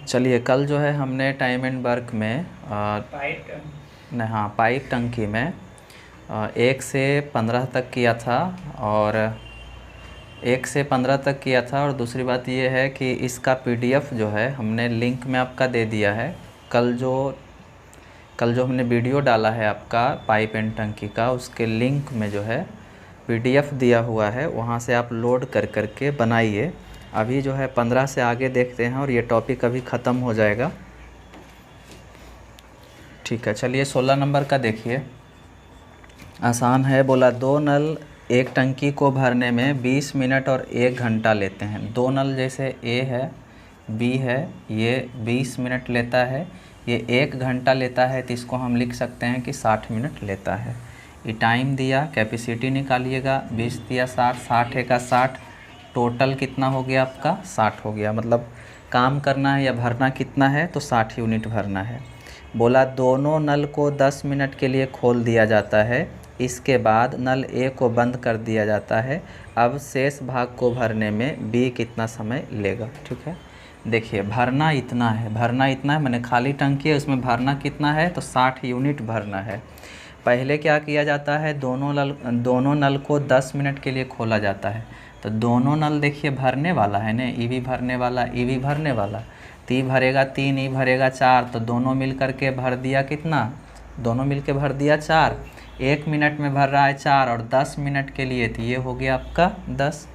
चलिए, कल जो है हमने टाइम एंड वर्क में पाइप टंकी में 1 से 15 तक किया था, और 1 से 15 तक किया था। और दूसरी बात ये है कि इसका पीडीएफ जो है हमने लिंक में आपका दे दिया है। कल जो हमने वीडियो डाला है आपका पाइप एंड टंकी का, उसके लिंक में जो है पीडीएफ दिया हुआ है, वहाँ से आप लोड कर के बनाइए। अभी जो है 15 से आगे देखते हैं और ये टॉपिक अभी ख़त्म हो जाएगा। ठीक है, चलिए 16 नंबर का देखिए। आसान है। बोला 2 नल एक टंकी को भरने में 20 मिनट और 1 घंटा लेते हैं। 2 नल जैसे ए है, बी है, ये 20 मिनट लेता है, ये 1 घंटा लेता है, तो इसको हम लिख सकते हैं कि 60 मिनट लेता है। ये टाइम दिया, कैपेसिटी निकालिएगा। 20 दिया 60, 60 है का 60, टोटल कितना हो गया आपका 60 हो गया। मतलब काम करना है या भरना कितना है, तो 60 यूनिट भरना है। बोला दोनों नल को 10 मिनट के लिए खोल दिया जाता है, इसके बाद नल ए को बंद कर दिया जाता है। अब शेष भाग को भरने में बी कितना समय लेगा। ठीक है, देखिए भरना इतना है, मैंने खाली टंकी है, उसमें भरना कितना है, तो 60 यूनिट भरना है। पहले क्या किया जाता है, दोनों नल को 10 मिनट के लिए खोला जाता है। तो दोनों नल देखिए भरने वाला है ना, ई भी भरने वाला, ई भी भरने वाला। तो ई भरेगा 3, ई भरेगा 4, तो दोनों मिल कर के भर दिया कितना, दोनों मिल के भर दिया 4। 1 मिनट में भर रहा है 4, और 10 मिनट के लिए, तो ये हो गया आपका 10।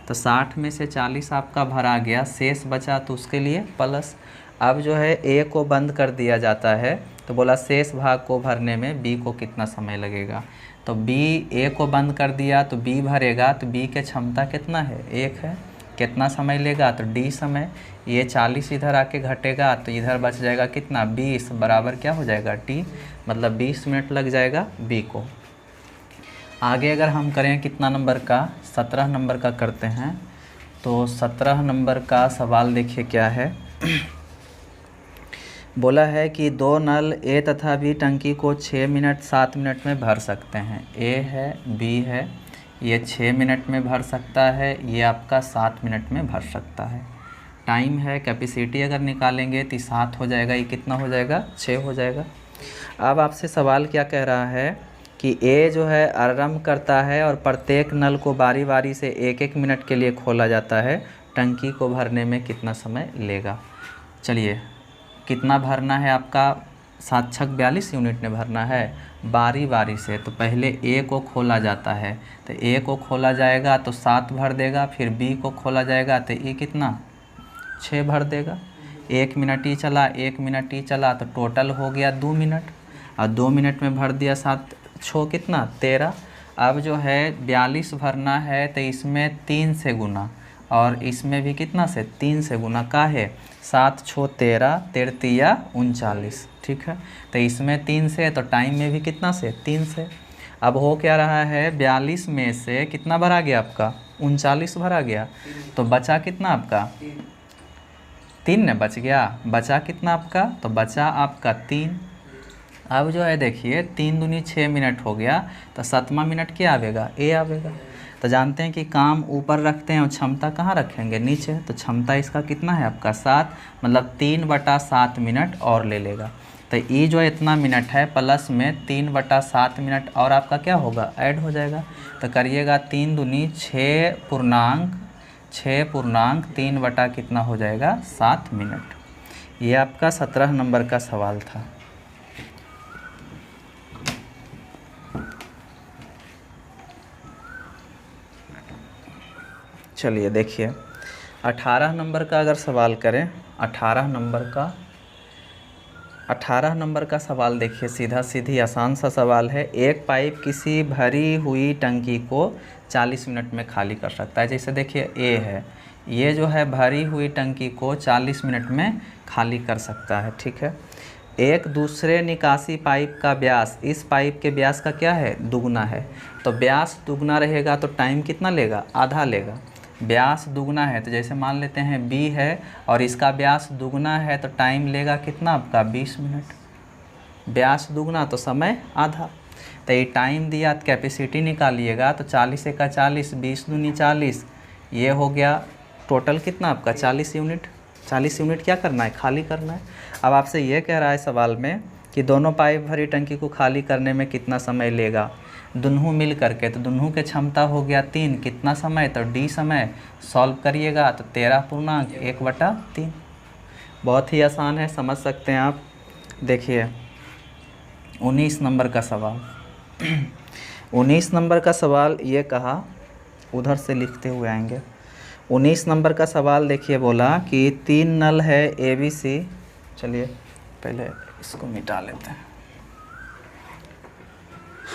तो 60 में से 40 आपका भरा गया, शेष बचा तो उसके लिए प्लस। अब जो है ए को बंद कर दिया जाता है, तो बोला शेष भाग को भरने में बी को कितना समय लगेगा। तो बी, ए को बंद कर दिया तो बी भरेगा, तो बी के क्षमता कितना है, 1 है, कितना समय लेगा, तो डी समय। ये 40 इधर आके घटेगा, तो इधर बच जाएगा कितना, 20 बराबर क्या हो जाएगा, टी। मतलब 20 मिनट लग जाएगा बी को। आगे अगर हम करें कितना नंबर का, 17 नंबर का करते हैं। तो 17 नंबर का सवाल देखिए क्या है। बोला है कि 2 नल ए तथा बी टंकी को 6 मिनट 7 मिनट में भर सकते हैं। ए है, बी है, ये 6 मिनट में भर सकता है, ये आपका 7 मिनट में भर सकता है। टाइम है, कैपेसिटी अगर निकालेंगे तो 7 हो जाएगा, ये कितना हो जाएगा, 6 हो जाएगा। अब आपसे सवाल क्या कह रहा है कि ए जो है आरंभ करता है और प्रत्येक नल को बारी बारी से 1-1 मिनट के लिए खोला जाता है, टंकी को भरने में कितना समय लेगा। चलिए, कितना भरना है आपका, 7 छक 42 यूनिट में भरना है बारी बारी से। तो पहले ए को खोला जाता है, तो ए को खोला जाएगा तो 7 भर देगा, फिर बी को खोला जाएगा तो ये कितना 6 भर देगा। 1 मिनट ही चला, 1 मिनट ही चला, तो टोटल हो गया 2 मिनट, और 2 मिनट में भर दिया 7 6 कितना 13। अब जो है 42 भरना है, तो इसमें 3 से गुना, और इसमें भी कितना से 3 से गुना का है, 7 6 13, 13 39। ठीक है, तो इसमें 3 से, तो टाइम में भी कितना से 3 से। अब हो क्या रहा है, 42 में से कितना भरा गया आपका, 39 भरा गया, तो बचा कितना आपका 3 ने बच गया, बचा कितना आपका, तो बचा आपका 3। अब जो है देखिए 3 दूनी 6 मिनट हो गया, तो 7वां मिनट क्या आवेगा, ए आवेगा। तो जानते हैं कि काम ऊपर रखते हैं और क्षमता कहाँ रखेंगे, नीचे। तो क्षमता इसका कितना है आपका 7, मतलब 3/7 मिनट और ले लेगा। तो ये जो इतना मिनट है प्लस में 3/7 मिनट और आपका क्या होगा, ऐड हो जाएगा। तो करिएगा 3 दूनी 6 पूर्णांक 3 बटा कितना हो जाएगा 7 मिनट। ये आपका 17 नंबर का सवाल था। चलिए देखिए 18 नंबर का अगर सवाल करें, 18 नंबर का सवाल देखिए, सीधा सीधी आसान सा सवाल है। एक पाइप किसी भरी हुई टंकी को 40 मिनट में खाली कर सकता है। जैसे देखिए ए है, ये जो है भरी हुई टंकी को 40 मिनट में खाली कर सकता है। ठीक है, एक दूसरे निकासी पाइप का व्यास इस पाइप के व्यास का क्या है, दुगना है। तो व्यास दुगना रहेगा तो टाइम कितना लेगा, आधा लेगा। व्यास दुगना है, तो जैसे मान लेते हैं बी है और इसका व्यास दुगना है, तो टाइम लेगा कितना आपका 20 मिनट। व्यास दुगना तो समय आधा। तो ये टाइम दिया, तो कैपेसिटी निकालिएगा, तो 40 × 40, 20 दूनी 40, ये हो गया टोटल कितना आपका 40 यूनिट। 40 यूनिट क्या करना है, खाली करना है। अब आपसे ये कह रहा है सवाल में कि दोनों पाइप भरी टंकी को खाली करने में कितना समय लेगा, दोनों मिल करके, तो दोनों के क्षमता हो गया 3, कितना समय, तो डी समय। सॉल्व करिएगा तो 13.1/3। बहुत ही आसान है, समझ सकते हैं आप। देखिए 19 नंबर का सवाल 19 नंबर का सवाल ये कहा, उधर से लिखते हुए आएंगे। 19 नंबर का सवाल देखिए, बोला कि 3 नल है ABC। चलिए पहले इसको मिटा लेते हैं।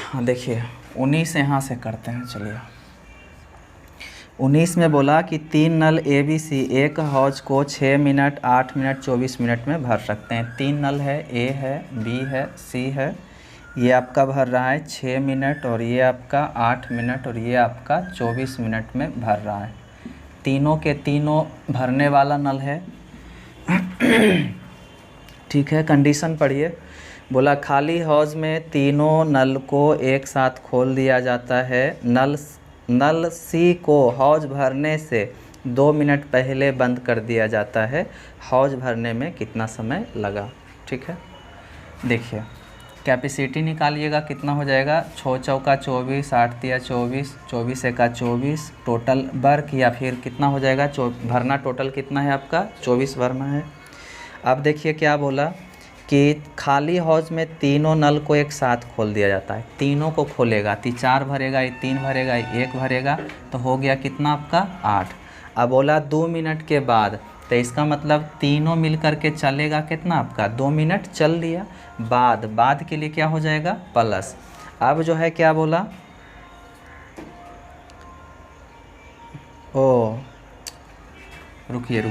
हाँ देखिए 19 यहाँ से करते हैं। चलिए 19 में बोला कि 3 नल ABC एक हौज को 6 मिनट, 8 मिनट, 24 मिनट में भर सकते हैं। 3 नल है, A है, B है, C है। ये आपका भर रहा है 6 मिनट, और ये आपका 8 मिनट, और ये आपका 24 मिनट में भर रहा है। तीनों के तीनों भरने वाला नल है। ठीक है, कंडीशन पढ़िए। बोला खाली हौज में तीनों नल को एक साथ खोल दिया जाता है। नल C को हौज भरने से 2 मिनट पहले बंद कर दिया जाता है। हौज भरने में कितना समय लगा। ठीक है, देखिए कैपेसिटी निकालिएगा, कितना हो जाएगा, 6 चौका 24, 8 तिया 24, 24 एका 24, टोटल वर्क, या फिर कितना हो जाएगा, भरना टोटल कितना है आपका, 24 भरना है। अब देखिए क्या बोला कि खाली हौज में तीनों नल को एक साथ खोल दिया जाता है। तीनों को खोलेगा तो 4 भरेगा, ये 3 भरेगा, ये 1 भरेगा, तो हो गया कितना आपका 8। अब बोला 2 मिनट के बाद, तो इसका मतलब तीनों मिल कर के चलेगा कितना आपका, 2 मिनट चल दिया। बाद के लिए क्या हो जाएगा, प्लस। अब जो है क्या बोला, ओ रुकिए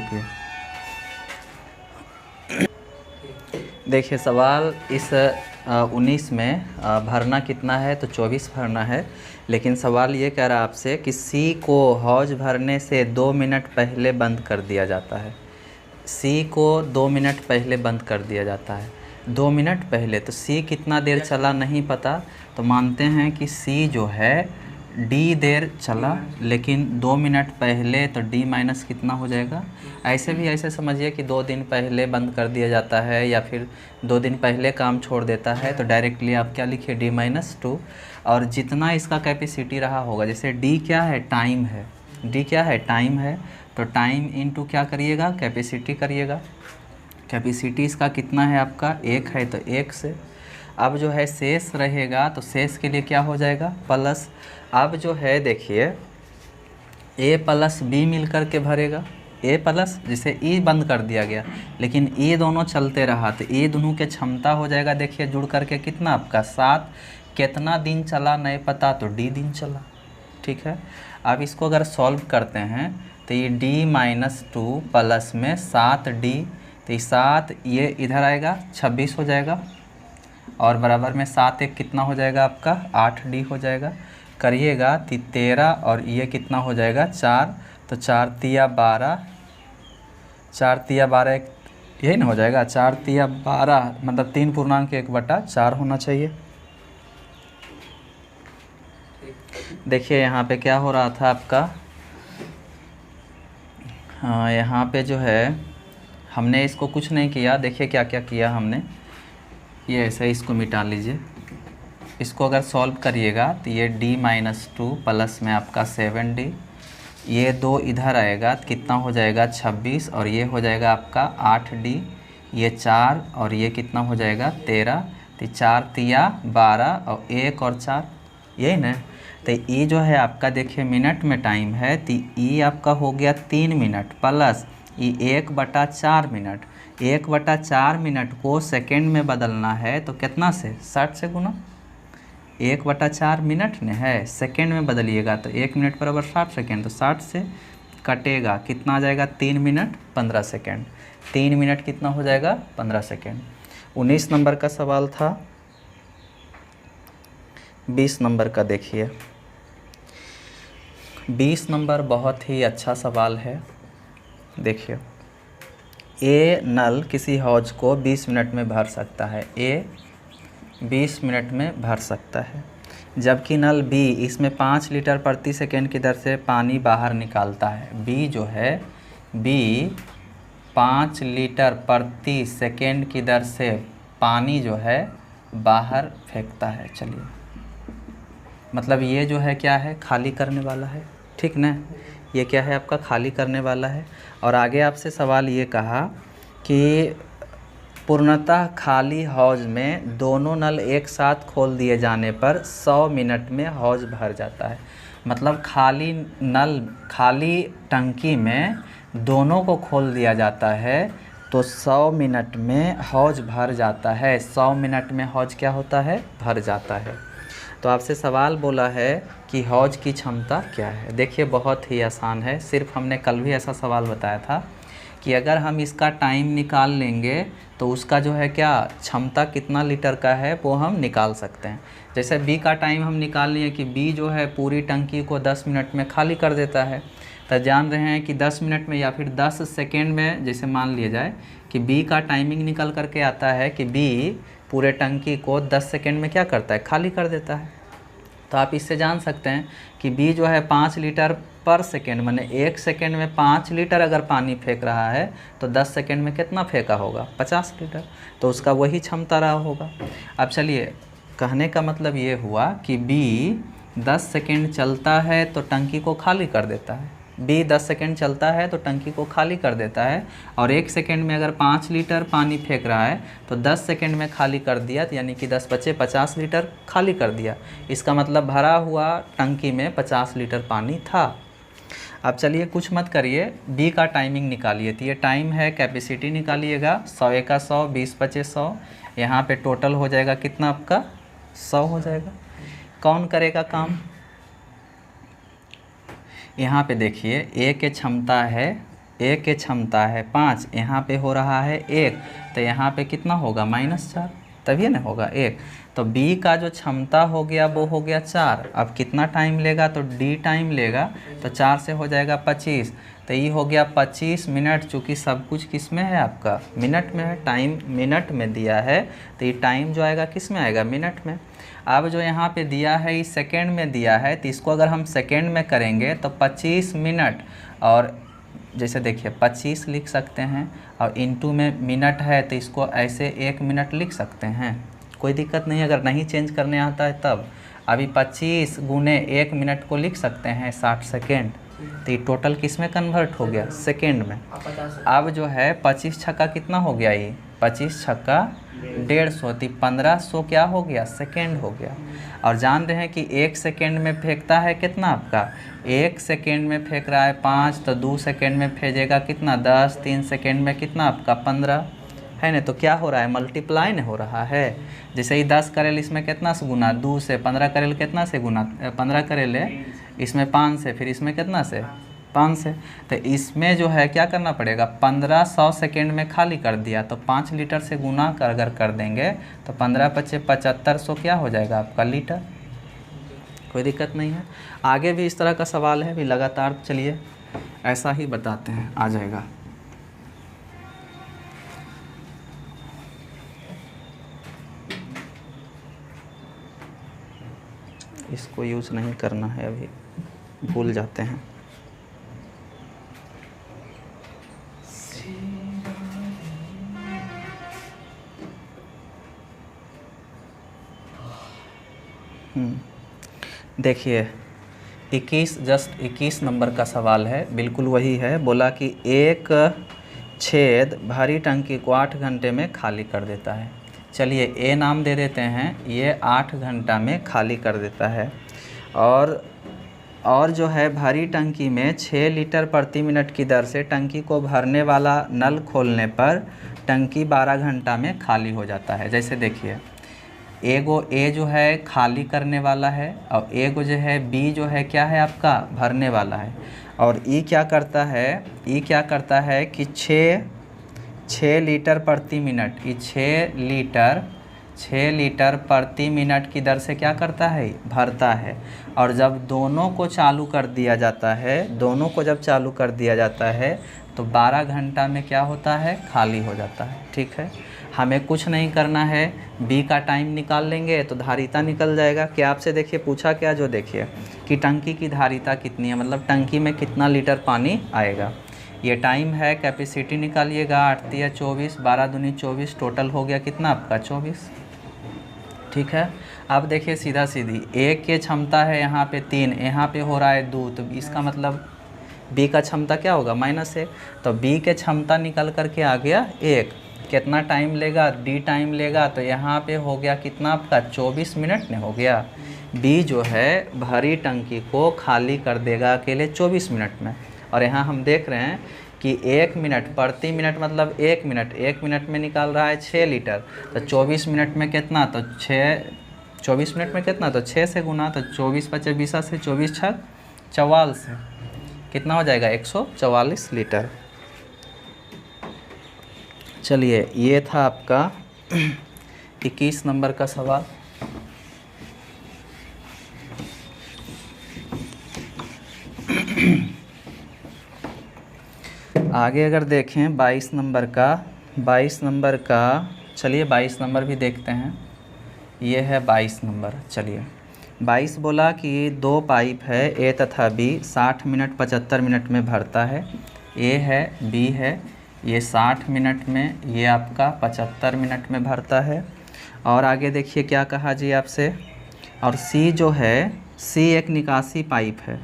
देखिए सवाल इस 19 में भरना कितना है, तो 24 भरना है। लेकिन सवाल ये कह रहा है आपसे कि C को हौज भरने से 2 मिनट पहले बंद कर दिया जाता है। C को 2 मिनट पहले बंद कर दिया जाता है, 2 मिनट पहले। तो C कितना देर चला नहीं पता, तो मानते हैं कि C जो है D देर चला, लेकिन 2 मिनट पहले, तो D माइनस कितना हो जाएगा। ऐसे भी ऐसे समझिए कि 2 दिन पहले बंद कर दिया जाता है, या फिर 2 दिन पहले काम छोड़ देता है, तो डायरेक्टली आप क्या लिखिए, D-2। और जितना इसका कैपेसिटी रहा होगा, जैसे D क्या है, टाइम है, D क्या है, टाइम है, तो टाइम इनटू क्या करिएगा, कैपेसिटी करिएगा। कैपेसिटी इसका कितना है आपका, 1 है, तो 1 से। अब जो है शेष रहेगा, तो शेष के लिए क्या हो जाएगा, प्लस। अब जो है देखिए A प्लस B मिल कर के भरेगा, A प्लस, जैसे E बंद कर दिया गया, लेकिन E दोनों चलते रहा, तो E दोनों के क्षमता हो जाएगा, देखिए जुड़ करके कितना आपका 7। कितना दिन चला नहीं पता, तो D दिन चला। ठीक है, अब इसको अगर सॉल्व करते हैं, तो ये D-2 प्लस में 7D, तो ये 7 ये इधर आएगा, 26 हो जाएगा, और बराबर में 7 1 कितना हो जाएगा आपका, 8D हो जाएगा। करिएगा तो 13, और ये कितना हो जाएगा, 4, तो 4 तिया 12, 4 तिया 12 यही ना हो जाएगा, 4 तिया 12 मतलब 3.1/4 होना चाहिए। देखिए यहाँ पे क्या हो रहा था आपका, हाँ यहाँ पे जो है हमने इसको कुछ नहीं किया। देखिए क्या क्या किया हमने, ये ऐसे इसको मिटा लीजिए। इसको अगर सॉल्व करिएगा तो ये D-2 प्लस में आपका 7D, ये 2 इधर आएगा तो कितना हो जाएगा 26, और ये हो जाएगा आपका 8D, ये 4, और ये कितना हो जाएगा 13, तो 4 तिया 12, और 1 और 4, यही ना। तो ये जो है आपका देखिए मिनट में टाइम है, तो ये आपका हो गया 3 मिनट, प्लस ये 1/4 मिनट। 1/4 मिनट को सेकेंड में बदलना है, तो कितना से, 60 से गुना। 1/4 मिनट ने है, सेकेंड में बदलिएगा तो 1 मिनट बराबर 60 सेकेंड, तो 60 से कटेगा, कितना आ जाएगा, 3 मिनट 15 सेकेंड। 3 मिनट कितना हो जाएगा, 15 सेकेंड। 19 नंबर का सवाल था। 20 नंबर का देखिए, 20 नंबर बहुत ही अच्छा सवाल है। देखिए A नल किसी हौज को 20 मिनट में भर सकता है, A 20 मिनट में भर सकता है, जबकि नल B इसमें 5 लीटर प्रति सेकेंड की दर से पानी बाहर निकालता है। B जो है, B 5 लीटर प्रति सेकेंड की दर से पानी जो है बाहर फेंकता है। चलिए, मतलब ये जो है क्या है, खाली करने वाला है, ठीक ना। ये क्या है आपका, खाली करने वाला है। और आगे आपसे सवाल ये कहा कि पूर्णतः खाली हौज में दोनों नल एक साथ खोल दिए जाने पर 100 मिनट में हौज भर जाता है। मतलब खाली नल, खाली टंकी में दोनों को खोल दिया जाता है तो 100 मिनट में हौज भर जाता है। 100 मिनट में हौज क्या होता है, भर जाता है। तो आपसे सवाल बोला है कि हौज की क्षमता क्या है। देखिए बहुत ही आसान है, सिर्फ हमने कल भी ऐसा सवाल बताया था कि अगर हम इसका टाइम निकाल लेंगे तो उसका जो है क्या क्षमता कितना लीटर का है वो हम निकाल सकते हैं। जैसे बी का टाइम हम निकाल लिए कि बी जो है पूरी टंकी को 10 मिनट में खाली कर देता है, तो जान रहे हैं कि 10 मिनट में या फिर 10 सेकेंड में, जैसे मान लिया जाए कि बी का टाइमिंग निकल करके आता है कि बी पूरे टंकी को 10 सेकेंड में क्या करता है, खाली कर देता है। तो आप इससे जान सकते हैं कि बी जो है 5 लीटर पर सेकेंड, माने 1 सेकेंड में 5 लीटर अगर पानी फेंक रहा है तो 10 सेकेंड में कितना फेंका होगा, 50 लीटर। तो उसका वही क्षमता रहा होगा। अब चलिए, कहने का मतलब ये हुआ कि बी 10 सेकेंड चलता है तो टंकी को खाली कर देता है। बी 10 सेकेंड चलता है तो टंकी को खाली कर देता है, और 1 सेकेंड में अगर 5 लीटर पानी फेंक रहा है तो 10 सेकेंड में खाली कर दिया, तो यानी कि 10 बचे 50 लीटर खाली कर दिया। इसका मतलब भरा हुआ टंकी में 50 लीटर पानी था। अब चलिए कुछ मत करिए, बी का टाइमिंग निकालिए। तो ये टाइम है, कैपेसिटी निकालिएगा, 100 एका 100, 20 पचे 100, यहाँ पे टोटल हो जाएगा कितना आपका, 100 हो जाएगा। कौन करेगा काम, यहाँ पे देखिए ए के क्षमता है, ए के क्षमता है 5, यहाँ पे हो रहा है 1, तो यहाँ पे कितना होगा, -4, तभी ना होगा 1। तो बी का जो क्षमता हो गया वो हो गया 4। अब कितना टाइम लेगा, तो डी टाइम लेगा, तो 4 से हो जाएगा 25, तो ये हो गया 25 मिनट। चूँकि सब कुछ किस में है आपका, मिनट में है, टाइम मिनट में दिया है, तो ये टाइम जो आएगा किस में आएगा, मिनट में। अब जो यहाँ पे दिया है ये सेकेंड में दिया है, तो इसको अगर हम सेकेंड में करेंगे तो 25 मिनट, और जैसे देखिए 25 लिख सकते हैं, और इनटू में मिनट है तो इसको ऐसे 1 मिनट लिख सकते हैं, कोई दिक्कत नहीं। अगर नहीं चेंज करने आता है तब अभी 25 गुने 1 मिनट को लिख सकते हैं 60 सेकेंड। तो ये टोटल किस में कन्वर्ट हो गया, सेकेंड में। अब जो है 25 छक्का कितना हो गया, ये 25 छक्का 150, तो 1500 क्या हो गया, सेकेंड हो गया। और जान रहे हैं कि 1 सेकेंड में फेंकता है कितना आपका, 1 सेकेंड में फेंक रहा है 5, तो 2 सेकेंड में फेंकेगा कितना, 10, 3 सेकेंड में कितना आपका 15 है ना। तो क्या हो रहा है, मल्टीप्लाई नहीं हो रहा है। जैसे ही 10 करेल इसमें कितना से गुना, 2 से, 15 करेल कितना से गुना, 15 करेल इसमें 5 से, फिर इसमें कितना से, 5 से। तो इसमें जो है क्या करना पड़ेगा, 1500 सेकेंड में खाली कर दिया, तो 5 लीटर से गुना कर अगर कर देंगे तो 15 पचे 7500 क्या हो जाएगा आपका लीटर। कोई दिक्कत नहीं है। आगे भी इस तरह का सवाल है, भी लगातार चलिए ऐसा ही बताते हैं, आ जाएगा। इसको यूज़ नहीं करना है, अभी भूल जाते हैं। देखिए 21 नंबर का सवाल है, बिल्कुल वही है। बोला कि एक छेद भरी टंकी को 8 घंटे में खाली कर देता है। चलिए ए नाम दे देते हैं, ये 8 घंटा में खाली कर देता है। और जो है भरी टंकी में 6 लीटर प्रति मिनट की दर से टंकी को भरने वाला नल खोलने पर टंकी 12 घंटा में खाली हो जाता है। जैसे देखिए एगो ए जो है खाली करने वाला है, और एगो जो है बी जो है क्या है आपका, भरने वाला है। और ई क्या करता है, ई क्या करता है कि 6 लीटर प्रति मिनट, ये 6 लीटर प्रति मिनट की दर से क्या करता है, भरता है। और जब दोनों को चालू कर दिया जाता है, दोनों को जब चालू कर दिया जाता है तो 12 घंटा में क्या होता है, खाली हो जाता है। ठीक है, हमें कुछ नहीं करना है, बी का टाइम निकाल लेंगे तो धारिता निकल जाएगा। कि आपसे देखिए पूछा क्या, जो देखिए कि टंकी की धारिता कितनी है, मतलब टंकी में कितना लीटर पानी आएगा। ये टाइम है, कैपेसिटी निकालिएगा 8 तिया 24, 12 दूनी 24, टोटल हो गया कितना आपका 24। ठीक है, अब देखिए सीधा सीधी, एक के क्षमता है यहाँ पे 3, यहाँ पे हो रहा है 2, तो इसका मतलब बी का क्षमता क्या होगा -1। तो बी के क्षमता निकल करके आ गया 1। कितना टाइम लेगा, डी टाइम लेगा, तो यहाँ पे हो गया कितना आपका 24 मिनट में हो गया। बी जो है भरी टंकी को खाली कर देगा अकेले 24 मिनट में। और यहाँ हम देख रहे हैं कि 1 मिनट प्रति मिनट मतलब 1 मिनट, 1 मिनट में निकाल रहा है 6 लीटर, तो 24 मिनट में कितना, तो 24 मिनट में कितना, तो 6 से गुना, तो 24 × 20 से 24 × 44 से कितना हो जाएगा 144 लीटर। चलिए, ये था आपका 21 नंबर का सवाल। आगे अगर देखें 22 नंबर का, चलिए 22 नंबर भी देखते हैं। ये है 22 नंबर। चलिए 22 बोला कि 2 पाइप है ए तथा बी 60 मिनट 75 मिनट में भरता है। ए है, बी है, ये 60 मिनट में, ये आपका 75 मिनट में भरता है। और आगे देखिए क्या कहा जी आपसे, और सी जो है, सी एक निकासी पाइप है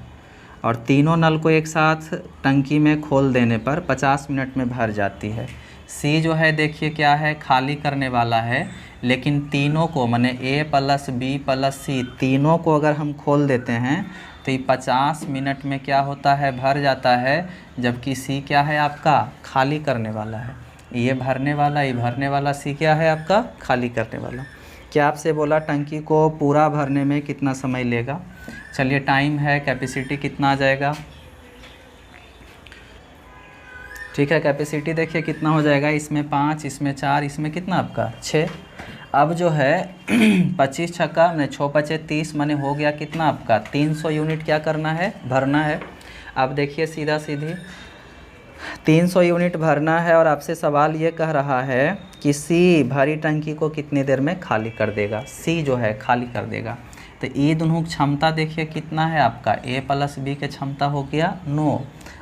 और तीनों नल को एक साथ टंकी में खोल देने पर 50 मिनट में भर जाती है। सी जो है देखिए क्या है, खाली करने वाला है, लेकिन तीनों को माने ए प्लस बी प्लस सी तीनों को अगर हम खोल देते हैं तो ये 50 मिनट में क्या होता है, भर जाता है। जबकि सी क्या है आपका, खाली करने वाला है। ये भरने वाला, ये भरने वाला, सी क्या है आपका, खाली करने वाला। क्या आपसे बोला टंकी को पूरा भरने में कितना समय लेगा। चलिए टाइम है, कैपेसिटी कितना आ जाएगा, ठीक है। कैपेसिटी देखिए कितना हो जाएगा, इसमें 5, इसमें 4, इसमें कितना आपका 6। अब जो है 25 छक्का ने 6 पचे 30 माने हो गया कितना आपका 300 यूनिट क्या करना है, भरना है। अब देखिए सीधा सीधी 300 यूनिट भरना है और आपसे सवाल ये कह रहा है कि सी भरी टंकी को कितनी देर में खाली कर देगा। सी जो है खाली कर देगा। तो ये दोनों क्षमता देखिए कितना है आपका, ए प्लस बी के क्षमता हो गया 9।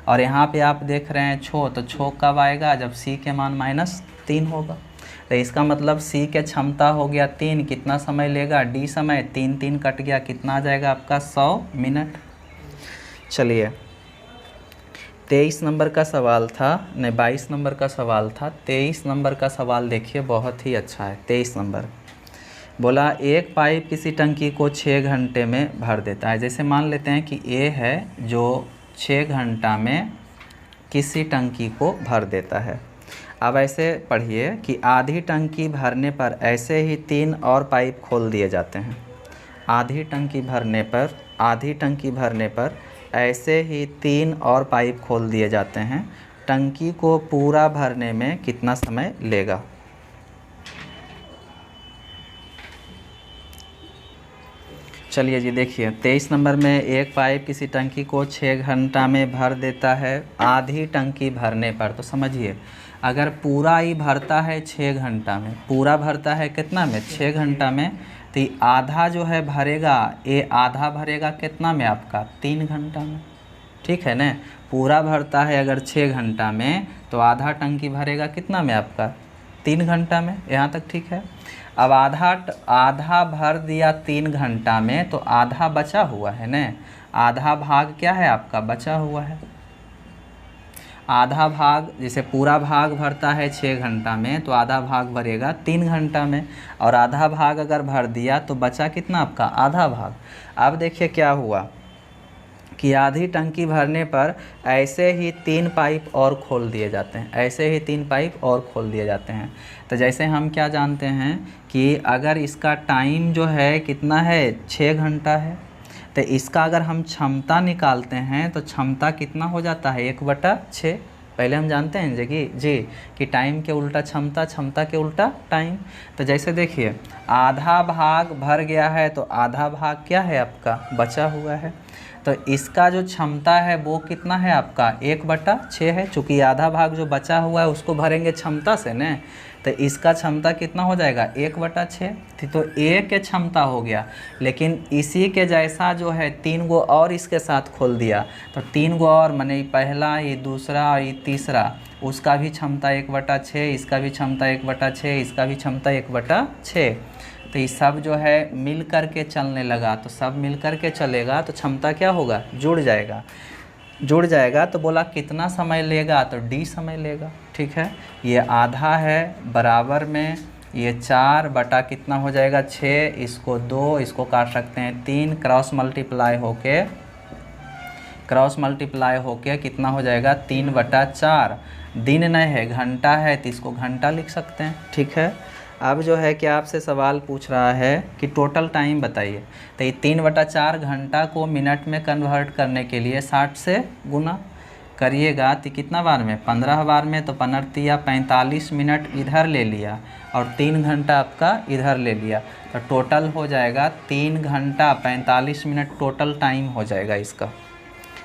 और यहाँ पे आप देख रहे हैं छो, तो छो कब आएगा, जब सी के मान -3 होगा। तो इसका मतलब सी के क्षमता हो गया 3, कितना समय लेगा, डी समय, 3 3 कट गया, कितना आ जाएगा आपका 100 मिनट। चलिए 23 नंबर का सवाल था, नहीं 22 नंबर का सवाल था। 23 नंबर का सवाल देखिए बहुत ही अच्छा है। 23 नंबर बोला एक पाइप किसी टंकी को 6 घंटे में भर देता है। जैसे मान लेते हैं कि ए है जो 6 घंटा में किसी टंकी को भर देता है। अब ऐसे पढ़िए कि आधी टंकी भरने पर ऐसे ही 3 और पाइप खोल दिए जाते हैं। आधी टंकी भरने पर ऐसे ही 3 और पाइप खोल दिए जाते हैं। टंकी को पूरा भरने में कितना समय लेगा। चलिए जी देखिए 23 नंबर में एक पाइप किसी टंकी को 6 घंटा में भर देता है। आधी टंकी भरने पर, तो समझिए अगर पूरा ही भरता है 6 घंटा में, पूरा भरता है कितना में 6 घंटा में, तो ये आधा जो है भरेगा, ये आधा भरेगा कितना में आपका 3 घंटा में, ठीक है ना। पूरा भरता है अगर 6 घंटा में तो आधा टंकी भरेगा कितना में आपका 3 घंटा में। यहाँ तक ठीक है। अब आधा भर दिया 3 घंटा में तो आधा बचा हुआ है ना, आधा भाग क्या है आपका बचा हुआ है। आधा भाग, जैसे पूरा भाग भरता है 6 घंटा में तो आधा भाग भरेगा 3 घंटा में, और आधा भाग अगर भर दिया तो बचा कितना आपका आधा भाग। अब देखिए क्या हुआ कि आधी टंकी भरने पर ऐसे ही 3 पाइप और खोल दिए जाते हैं, ऐसे ही 3 पाइप और खोल दिए जाते हैं। तो जैसे हम क्या जानते हैं कि अगर इसका टाइम जो है कितना है 6 घंटा है, तो इसका अगर हम क्षमता निकालते हैं तो क्षमता कितना हो जाता है 1/6। पहले हम जानते हैं जी कि टाइम के उल्टा क्षमता, क्षमता के उल्टा टाइम। तो जैसे देखिए आधा भाग भर गया है तो आधा भाग क्या है आपका बचा हुआ है। तो इसका जो क्षमता है वो कितना है आपका 1/6 है, चूँकि आधा भाग जो बचा हुआ है उसको भरेंगे क्षमता से न, तो इसका क्षमता कितना हो जाएगा 1/6। तो एक के क्षमता हो गया, लेकिन इसी के जैसा जो है 3 गो और इसके साथ खोल दिया, तो 3 गो और माने पहला, ये दूसरा, ये तीसरा, उसका भी क्षमता 1/6, इसका भी क्षमता 1/6, इसका भी क्षमता 1/6। तो ये सब जो है मिल कर के चलने लगा, तो सब मिल कर के चलेगा तो क्षमता क्या होगा, जुड़ जाएगा। तो बोला कितना समय लेगा, तो d समय लेगा। ठीक है, ये आधा है बराबर में ये 4 बटा कितना हो जाएगा 6, इसको 2, इसको काट सकते हैं 3, क्रॉस मल्टीप्लाई होके कितना हो जाएगा 3/4। दिन नहीं है घंटा है, तो इसको घंटा लिख सकते हैं। ठीक है, अब जो है कि आपसे सवाल पूछ रहा है कि टोटल टाइम बताइए, तो ये 3/4 घंटा को मिनट में कन्वर्ट करने के लिए 60 से गुना करिएगा, तो कितना बार में 15 बार में, तो 15 या 45 मिनट इधर ले लिया और 3 घंटा आपका इधर ले लिया, तो टोटल हो जाएगा 3 घंटा 45 मिनट टोटल टाइम हो जाएगा इसका।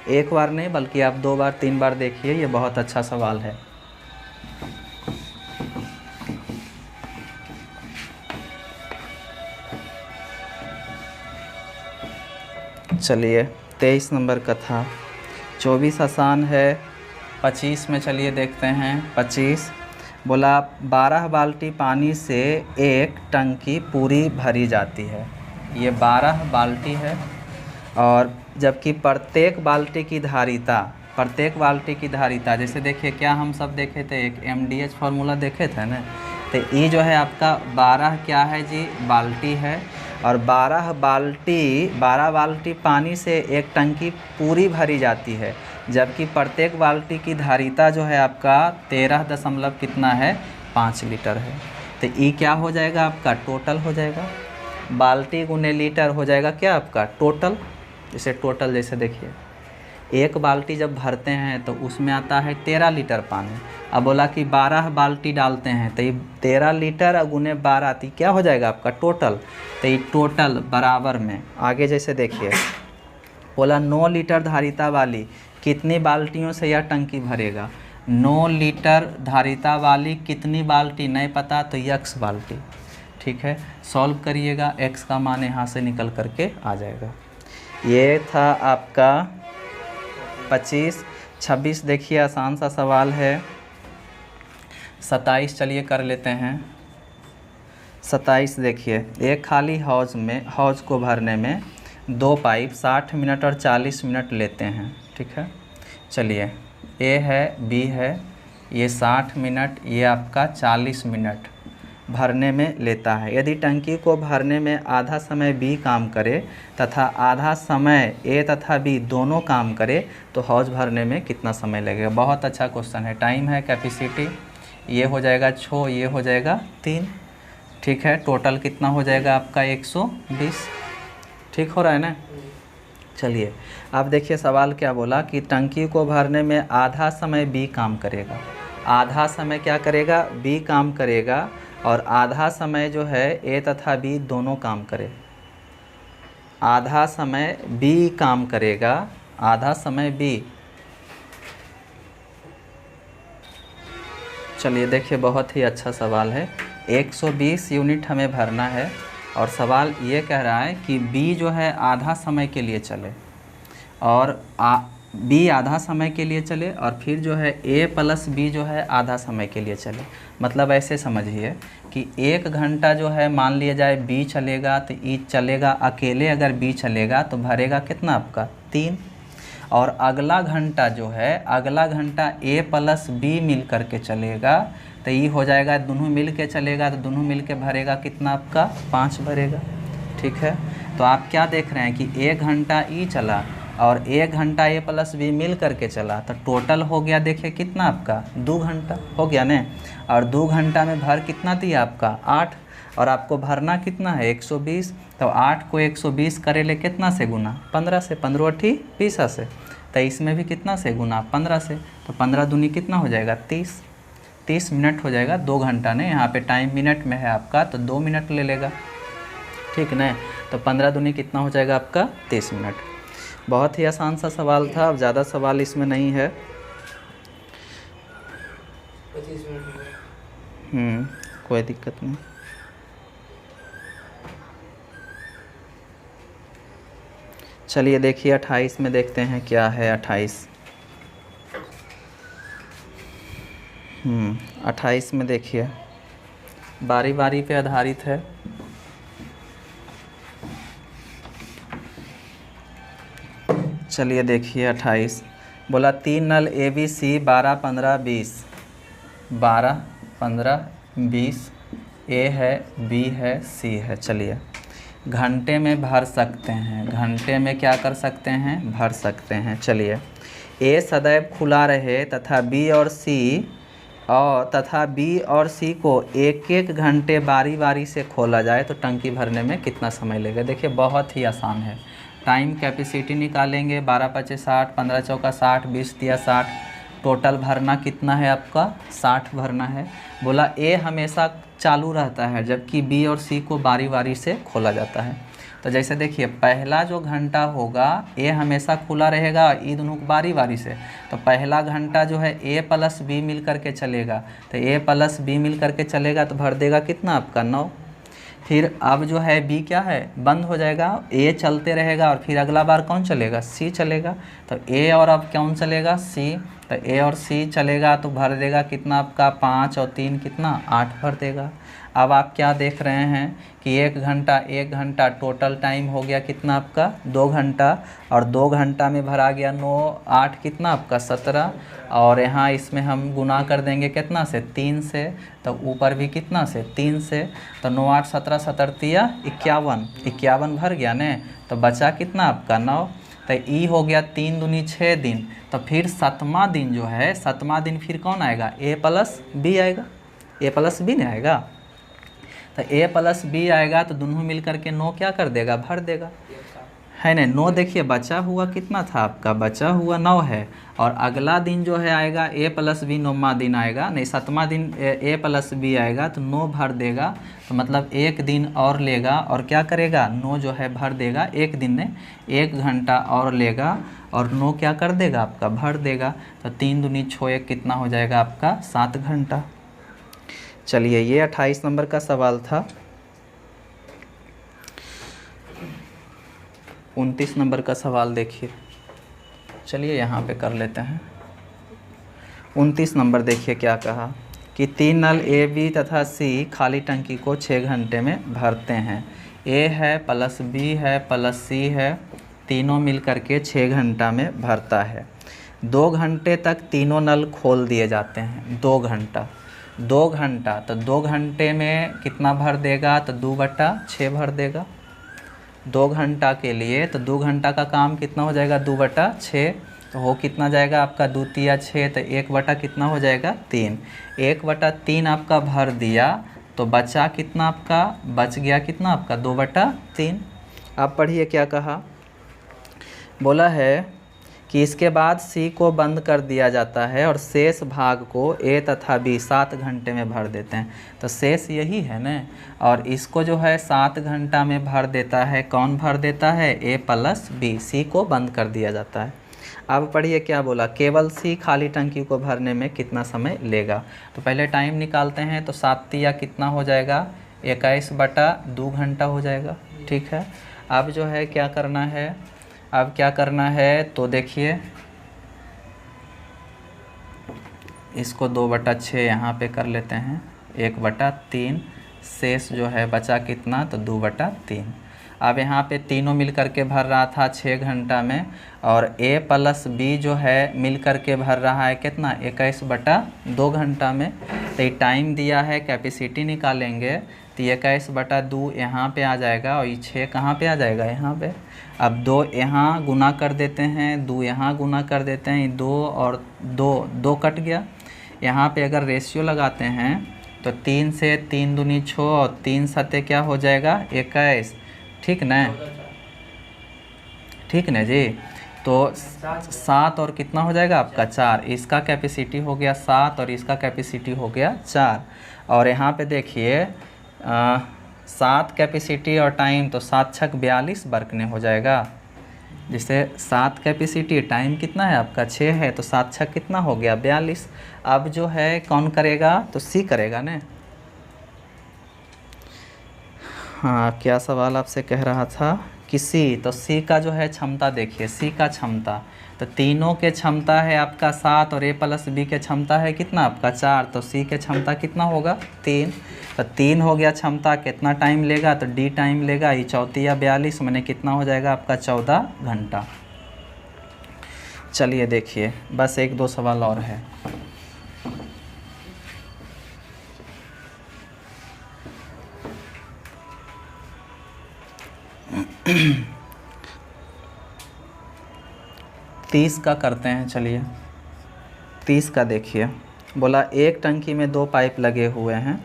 एक बार नहीं बल्कि आप 2 बार 3 बार देखिए, ये बहुत अच्छा सवाल है। चलिए 23 नंबर का था, 24 आसान है। 25 में चलिए देखते हैं। 25 बोला 12 बाल्टी पानी से एक टंकी पूरी भरी जाती है। ये 12 बाल्टी है और जबकि प्रत्येक बाल्टी की धारिता जैसे देखिए क्या हम सब देखे थे, एक MDH फार्मूला देखे थे ना, तो ये जो है आपका 12 क्या है जी बाल्टी है, और 12 बाल्टी पानी से एक टंकी पूरी भरी जाती है, जबकि प्रत्येक बाल्टी की धारिता जो है आपका 13 दशमलव कितना है 5 लीटर है। तो ये क्या हो जाएगा आपका टोटल हो जाएगा, बाल्टी गुने लीटर हो जाएगा क्या आपका टोटल। जैसे देखिए एक बाल्टी जब भरते हैं तो उसमें आता है 13 लीटर पानी। अब बोला कि 12 बाल्टी डालते हैं तो ये 13 लीटर गुने 12 तो क्या हो जाएगा आपका टोटल। तो ये टोटल बराबर में आगे जैसे देखिए बोला 9 लीटर धारिता वाली कितनी बाल्टियों से यह टंकी भरेगा। 9 लीटर धारिता वाली कितनी बाल्टी नहीं पता तो x बाल्टी। ठीक है, सॉल्व करिएगा, x का मान यहाँ से निकल करके आ जाएगा। ये था आपका 25। 26 देखिए आसान सा सवाल है। 27 चलिए कर लेते हैं। 27 देखिए एक खाली हौज को भरने में 2 पाइप 60 मिनट और 40 मिनट लेते हैं। ठीक है, चलिए ए है बी है, ये 60 मिनट ये आपका 40 मिनट भरने में लेता है। यदि टंकी को भरने में आधा समय बी काम करे तथा आधा समय ए तथा बी दोनों काम करे तो हौज भरने में कितना समय लगेगा। बहुत अच्छा क्वेश्चन है। टाइम है, कैपेसिटी ये हो जाएगा 6, ये हो जाएगा 3। ठीक है, टोटल कितना हो जाएगा आपका 120। ठीक हो रहा है ना। चलिए अब देखिए सवाल क्या बोला कि टंकी को भरने में आधा समय बी काम करेगा। आधा समय क्या करेगा बी काम करेगा और आधा समय जो है ए तथा बी दोनों काम करे। आधा समय बी काम करेगा, आधा समय बी। चलिए देखिए बहुत ही अच्छा सवाल है। 120 यूनिट हमें भरना है और सवाल ये कह रहा है कि बी जो है आधा समय के लिए चले और बी आधा समय के लिए चले और फिर जो है ए प्लस बी जो है आधा समय के लिए चले। मतलब ऐसे समझिए कि 1 घंटा जो है मान लिया जाए बी चलेगा तो ई चलेगा अकेले, अगर बी चलेगा तो भरेगा कितना आपका 3। और अगला घंटा जो है अगला घंटा ए प्लस बी मिल करके चलेगा तो ये हो जाएगा दोनों मिल के चलेगा तो दोनों मिल के भरेगा कितना आपका 5 भरेगा। ठीक है, तो आप क्या देख रहे हैं कि 1 घंटा ई चला और 1 घंटा ए प्लस बी मिल करके चला तो टोटल हो गया देखिए कितना आपका 2 घंटा हो गया ना। और 2 घंटा में भर कितना दिया आपका 8 और आपको भरना कितना है 120। तो 8 को 120 करे ले कितना से गुना 15 से, 15 ठी 20 से, तो इसमें भी कितना से गुना 15 से, तो 15 दूनी कितना हो जाएगा 30 मिनट हो जाएगा। 2 घंटा ने यहाँ पे टाइम मिनट में है आपका तो 2 मिनट ले लेगा। ठीक ना, तो 15 दूनी कितना हो जाएगा आपका 30 मिनट। बहुत ही आसान सा सवाल था, अब ज़्यादा सवाल इसमें नहीं है। 25 मिनट हो गए। कोई दिक्कत नहीं। चलिए देखिए 28 में देखते हैं क्या है 28। 28 में देखिए बारी बारी पे आधारित है। चलिए देखिए 28 बोला 3 नल ABC 12, 15, 20, 12, 15, 20 A है, B है, C है। चलिए घंटे में भर सकते हैं, घंटे में क्या कर सकते हैं, भर सकते हैं। चलिए A सदैव खुला रहे तथा B और C को एक एक घंटे बारी बारी से खोला जाए तो टंकी भरने में कितना समय लगेगा। देखिए बहुत ही आसान है। टाइम कैपेसिटी निकालेंगे, 12 पचे 60, 15 चौका 60, 20 दिया 60, टोटल भरना कितना है आपका 60 भरना है। बोला ए हमेशा चालू रहता है जबकि बी और सी को बारी बारी से खोला जाता है। तो जैसे देखिए पहला जो घंटा होगा ए हमेशा खुला रहेगा, ये दोनों बारी बारी से। तो पहला घंटा जो है ए प्लस बी मिल करके चलेगा, तो ए प्लस बी मिल करके चलेगा तो भर देगा कितना आपका 9। फिर अब जो है बी क्या है बंद हो जाएगा, ए चलते रहेगा और फिर अगला बार कौन चलेगा सी चलेगा। तो ए और अब कौन चलेगा सी, तो ए और सी चलेगा तो भर देगा कितना आपका 5 और 3 कितना 8 भर देगा। अब आप क्या देख रहे हैं कि एक घंटा टोटल टाइम हो गया कितना आपका 2 घंटा, और 2 घंटा में भरा गया 9, 8 कितना आपका 17, और यहाँ इसमें हम गुना कर देंगे कितना से 3 से, तो ऊपर भी कितना से 3 से, तो 9, 8, 17, 17 51 भर गया ने। तो बचा कितना आपका 9, तो ई हो गया 3 दूनी 6 दिन। तो फिर 7वां दिन जो है 7वां दिन फिर कौन आएगा ए प्लस बी आएगा, ए प्लस बी नहीं आएगा। तो ए प्लस बी आएगा तो दोनों मिल करके 9 क्या कर देगा भर देगा, है ना। 9 देखिए बचा हुआ कितना था आपका, बचा हुआ 9 है। और अगला दिन जो है आएगा ए प्लस बी 9वां दिन आएगा, नहीं 7वां दिन ए प्लस बी आएगा तो 9 भर देगा। तो मतलब एक दिन और लेगा और क्या करेगा 9 जो है भर देगा, एक दिन में 1 घंटा और लेगा और 9 क्या कर देगा आपका भर देगा। तो 3 दूनी 6 1 कितना हो जाएगा आपका 7 घंटा। चलिए ये 28 नंबर का सवाल था। 29 नंबर का सवाल देखिए, चलिए यहाँ पे कर लेते हैं। 29 नंबर देखिए क्या कहा कि 3 नल ए बी तथा सी खाली टंकी को 6 घंटे में भरते हैं। ए है प्लस बी है प्लस सी है, तीनों मिल करके 6 घंटा में भरता है। 2 घंटे तक तीनों नल खोल दिए जाते हैं। 2 घंटा तो 2 घंटे में कितना भर देगा, तो 2/6 भर देगा 2 घंटा के लिए। तो 2 घंटा का काम कितना हो जाएगा 2/6, तो हो कितना जाएगा आपका 2 तिया 6, तो 1 कितना हो जाएगा 3। 1/3 आपका भर दिया तो बचा कितना आपका, बच गया कितना आपका 2/3। आप पढ़िए क्या कहा, बोला है कि इसके बाद सी को बंद कर दिया जाता है और शेष भाग को ए तथा बी 7 घंटे में भर देते हैं। तो शेष यही है ना, और इसको जो है 7 घंटा में भर देता है, कौन भर देता है ए प्लस बी, सी को बंद कर दिया जाता है। अब पढ़िए क्या बोला, केवल सी खाली टंकी को भरने में कितना समय लेगा। तो पहले टाइम निकालते हैं, तो 7 तिया कितना हो जाएगा 21/2 घंटा हो जाएगा, ठीक है। अब जो है क्या करना है, अब क्या करना है तो देखिए इसको 2/6 यहाँ पे कर लेते हैं, 1/3 शेष जो है बचा कितना तो 2/3। अब यहाँ पे तीनों मिल करके भर रहा था 6 घंटा में, और ए प्लस बी जो है मिल करके भर रहा है कितना 21/2 घंटा में। तो ये टाइम दिया है, कैपेसिटी निकालेंगे तो 21/2 यहाँ पे आ जाएगा और ये 6 कहाँ पे आ जाएगा यहाँ पे। अब 2 यहाँ गुना कर देते हैं, 2 यहाँ गुना कर देते हैं, 2 और 2 कट गया। यहाँ पे अगर रेशियो लगाते हैं तो 3 से 3 दूनी 6 और 3 सत्ते क्या हो जाएगा 21, ठीक न, ठीक न जी। तो 7 और कितना हो जाएगा आपका 4, इसका कैपेसिटी हो गया 7 और इसका कैपेसिटी हो गया 4। और यहाँ पे देखिए 7 कैपेसिटी और टाइम, तो 7 छक 42 बरकने हो जाएगा, जैसे 7 कैपेसिटी, टाइम कितना है आपका 6 है, तो 7 6 कितना हो गया 42। अब जो है कौन करेगा, तो सी करेगा ना। हाँ, क्या सवाल आपसे कह रहा था कि सी, तो सी का जो है क्षमता देखिए, सी का क्षमता, तो तीनों के क्षमता है आपका 7 और ए प्लस बी के क्षमता है कितना आपका 4, तो सी के क्षमता कितना होगा 3। तो 3 हो गया क्षमता, कितना टाइम लेगा, तो डी टाइम लेगा, ये 34 या 42 मैंने कितना हो जाएगा आपका 14 घंटा। चलिए देखिए, बस 1 2 सवाल और है। तीस का करते हैं, चलिए 30 का देखिए। बोला एक टंकी में 2 पाइप लगे हुए हैं,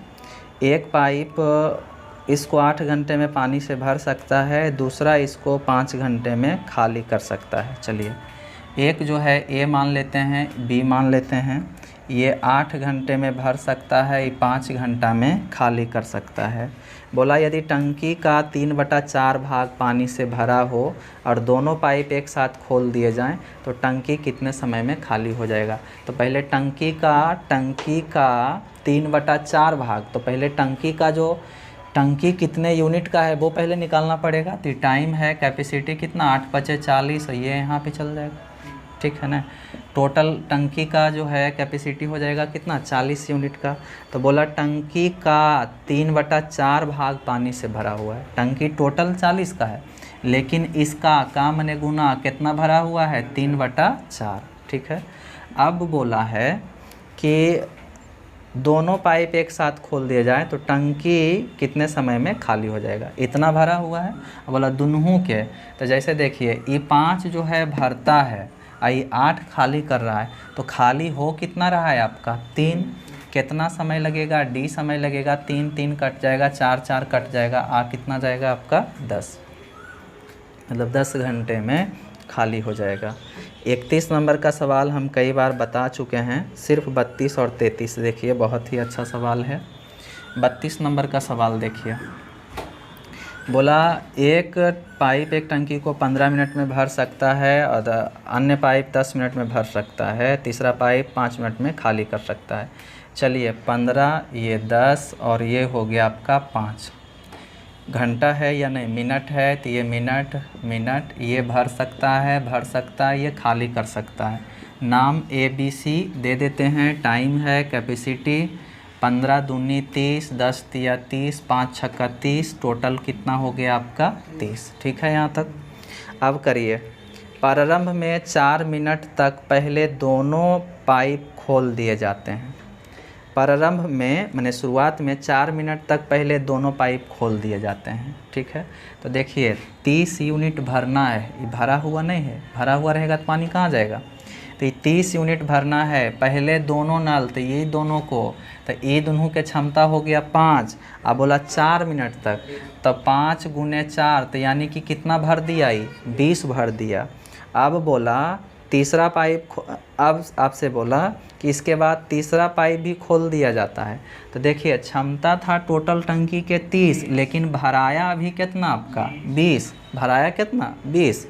एक पाइप इसको 8 घंटे में पानी से भर सकता है, दूसरा इसको 5 घंटे में खाली कर सकता है। चलिए, एक जो है ए मान लेते हैं, बी मान लेते हैं, ये 8 घंटे में भर सकता है, ये 5 घंटा में खाली कर सकता है। बोला यदि टंकी का 3/4 भाग पानी से भरा हो और दोनों पाइप एक साथ खोल दिए जाएं तो टंकी कितने समय में खाली हो जाएगा। तो पहले टंकी का 3/4 भाग, तो पहले टंकी कितने यूनिट का है वो पहले निकालना पड़ेगा। तो टाइम है, कैपेसिटी कितना 8 × 40, ये यहाँ पे चल जाएगा, ठीक है ना। टोटल टंकी का जो है कैपेसिटी हो जाएगा कितना 40 यूनिट का। तो बोला टंकी का 3/4 भाग पानी से भरा हुआ है, टंकी टोटल 40 का है, लेकिन इसका का मने गुना कितना भरा हुआ है 3/4, ठीक है। अब बोला है कि दोनों पाइप एक साथ खोल दिए जाए तो टंकी कितने समय में खाली हो जाएगा, इतना भरा हुआ है। बोला दोनों के, तो जैसे देखिए ये 5 जो है भरता है, आई 8 खाली कर रहा है, तो खाली हो कितना रहा है आपका 3, कितना समय लगेगा डी समय लगेगा, 3 3 कट जाएगा, 4 4 कट जाएगा, कितना जाएगा आपका 10, मतलब 10 घंटे में खाली हो जाएगा। 31 नंबर का सवाल हम कई बार बता चुके हैं, सिर्फ 32 और 33 देखिए, बहुत ही अच्छा सवाल है। 32 नंबर का सवाल देखिए। बोला एक पाइप एक टंकी को 15 मिनट में भर सकता है और अन्य पाइप 10 मिनट में भर सकता है, तीसरा पाइप 5 मिनट में खाली कर सकता है। चलिए 15, ये 10 और ये हो गया आपका 5। घंटा है या नहीं, मिनट है, तो ये मिनट, ये भर सकता है, ये खाली कर सकता है। नाम ABC दे देते हैं, टाइम है, कैपेसिटी 15 दूनी 30, 10 तिया 30, 5 छक्का 30, टोटल कितना हो गया आपका 30, ठीक है यहाँ तक। अब करिए, प्रारंभ में 4 मिनट तक पहले दोनों पाइप खोल दिए जाते हैं। प्रारंभ में माने शुरुआत में 4 मिनट तक पहले दोनों पाइप खोल दिए जाते हैं, ठीक है। तो देखिए 30 यूनिट भरना है, ये भरा हुआ नहीं है, भरा हुआ रहेगा तो पानी कहाँ जाएगा। तो ये 30 यूनिट भरना है, पहले दोनों नल, तो ये दोनों को, तो ये दोनों के क्षमता हो गया 5। अब बोला 4 मिनट तक, तो 5 × 4, तो यानी कि कितना भर दिया, ये 20 भर दिया। अब बोला तीसरा पाइप, अब आपसे बोला कि इसके बाद तीसरा पाइप भी खोल दिया जाता है। तो देखिए क्षमता था टोटल टंकी के 30, लेकिन भराया अभी कितना आपका 20, भराया कितना 20,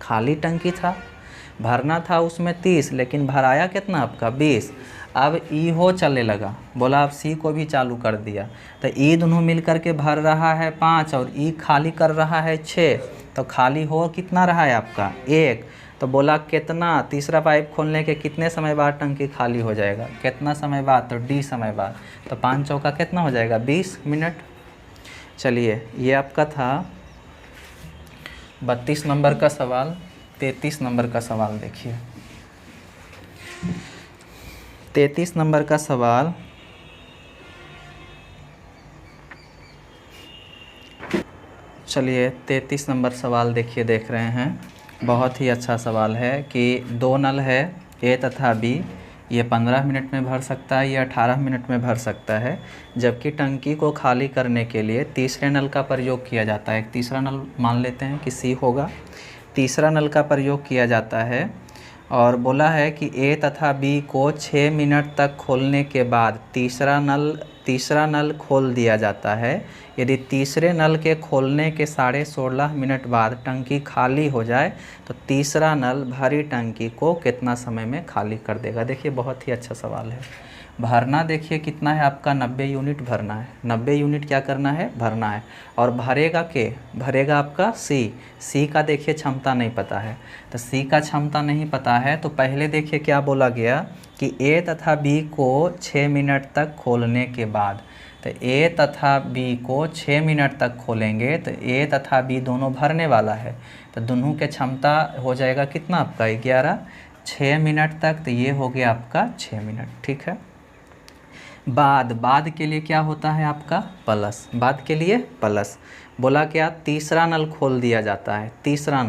खाली टंकी था, भरना था उसमें 30, लेकिन भराया कितना आपका 20। अब ई हो चलने लगा, बोला अब सी को भी चालू कर दिया, तो ई दोनों मिल कर के भर रहा है 5 और ई खाली कर रहा है 6, तो खाली हो कितना रहा है आपका 1। तो बोला कितना, तीसरा पाइप खोलने के कितने समय बाद टंकी खाली हो जाएगा, कितना समय बाद, तो डी समय बाद, तो 5 चौका कितना हो जाएगा 20 मिनट। चलिए ये आपका था 32 नंबर का सवाल। 33 नंबर का सवाल देखिए। 33 नंबर का सवाल, चलिए 33 नंबर सवाल देखिए, देख रहे हैं, बहुत ही अच्छा सवाल है कि 2 नल है ए तथा बी, ये 15 मिनट में भर सकता है, ये 18 मिनट में भर सकता है, जबकि टंकी को खाली करने के लिए तीसरे नल का प्रयोग किया जाता है। एक तीसरा नल मान लेते हैं कि सी होगा, तीसरा नल का प्रयोग किया जाता है। और बोला है कि ए तथा बी को 6 मिनट तक खोलने के बाद तीसरा नल तीसरा नल खोल दिया जाता है, यदि तीसरे नल के खोलने के 16.5 मिनट बाद टंकी खाली हो जाए तो तीसरा नल भरी टंकी को कितना समय में खाली कर देगा। देखिए बहुत ही अच्छा सवाल है। भरना देखिए कितना है आपका, 90 यूनिट भरना है। 90 यूनिट क्या करना है, भरना है। और भरेगा के, भरेगा आपका सी का देखिए क्षमता नहीं पता है। तो सी का क्षमता नहीं पता है तो पहले देखिए क्या बोला गया कि ए तथा बी को 6 मिनट तक खोलने के बाद, तो ए तथा बी को 6 मिनट तक खोलेंगे तो ए तथा बी दोनों भरने वाला है, तो दोनों के क्षमता हो जाएगा कितना आपका 11, 6 मिनट तक, तो ये हो गया आपका 6 मिनट। ठीक है। बाद के लिए क्या होता है आपका प्लस, बाद के लिए प्लस। बोला क्या, तीसरा नल खोल दिया जाता है, तीसरा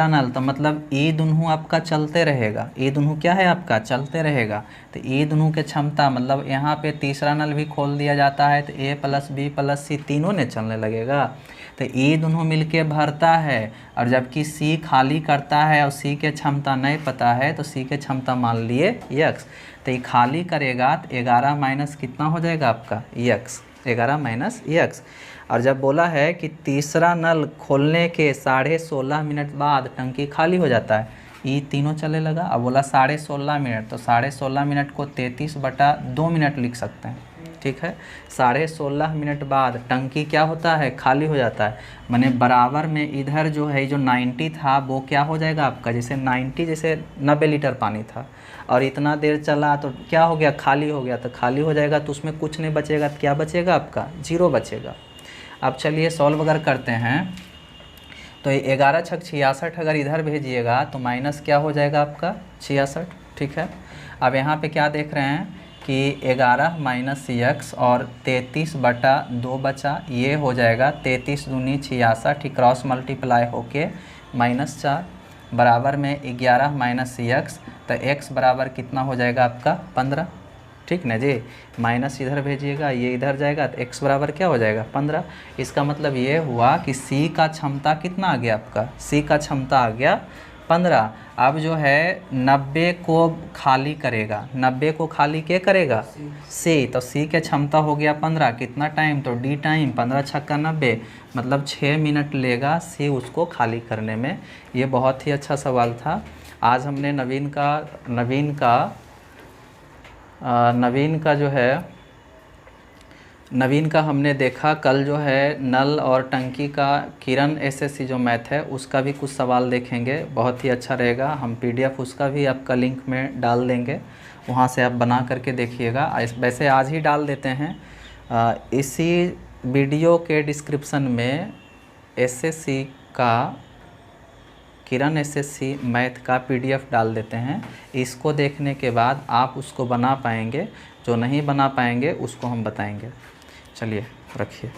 नल तो मतलब ई दोनों आपका चलते रहेगा, ई दोनों क्या है आपका चलते रहेगा। तो ई दोनों के क्षमता मतलब यहाँ पे तीसरा नल भी खोल दिया जाता है तो ए प्लस बी प्लस सी तीनों ने चलने लगेगा, तो ई दोनों मिलके भरता है। और जबकि सी खाली करता है और सी के क्षमता नहीं पता है तो सी के क्षमता मान लिए यक्स, तो ये खाली करेगा तो 11 माइनस कितना हो जाएगा आपका यक्स, 11 माइनस यक्स। और जब बोला है कि तीसरा नल खोलने के 16.5 मिनट बाद टंकी खाली हो जाता है, ये तीनों चले लगा। अब बोला 16.5 मिनट, तो 16.5 मिनट को 33/2 मिनट लिख सकते हैं। ठीक है। 16.5 मिनट बाद टंकी क्या होता है, खाली हो जाता है। माने बराबर में इधर जो है जो 90 था वो क्या हो जाएगा आपका, जैसे 90 जैसे 90 लीटर पानी था और इतना देर चला तो क्या हो गया, खाली हो गया। तो खाली हो जाएगा तो उसमें कुछ नहीं बचेगा, तो क्या बचेगा आपका 0 बचेगा। अब चलिए सॉल्व अगर करते हैं तो 11 छक 66 अगर इधर भेजिएगा तो माइनस क्या हो जाएगा आपका 66। ठीक है। अब यहाँ पे क्या देख रहे हैं कि 11 माइनस यक्स और 33/2 बचा, ये हो जाएगा 33 दूनी 66, क्रॉस मल्टीप्लाई होके -4 बराबर में 11 माइनस यक्स, तो एक्स बराबर कितना हो जाएगा आपका 15। ठीक ना जी, माइनस इधर भेजिएगा ये इधर जाएगा तो x बराबर क्या हो जाएगा 15। इसका मतलब ये हुआ कि C का क्षमता कितना आ गया आपका, C का क्षमता आ गया 15। अब जो है 90 को खाली करेगा, 90 को खाली क्या करेगा C, तो C के क्षमता हो गया 15, कितना टाइम तो D टाइम, 15 छक्का 90 मतलब 6 मिनट लेगा C उसको खाली करने में। ये बहुत ही अच्छा सवाल था। आज हमने नवीन का हमने देखा। कल जो है नल और टंकी का किरण एसएससी जो मैथ है उसका भी कुछ सवाल देखेंगे, बहुत ही अच्छा रहेगा। हम PDF उसका भी आपका लिंक में डाल देंगे, वहाँ से आप बना करके देखिएगा। वैसे आज ही डाल देते हैं, इसी वीडियो के डिस्क्रिप्शन में एसएससी का किरण एसएससी मैथ का PDF डाल देते हैं। इसको देखने के बाद आप उसको बना पाएंगे, जो नहीं बना पाएंगे उसको हम बताएंगे। चलिए रखिए।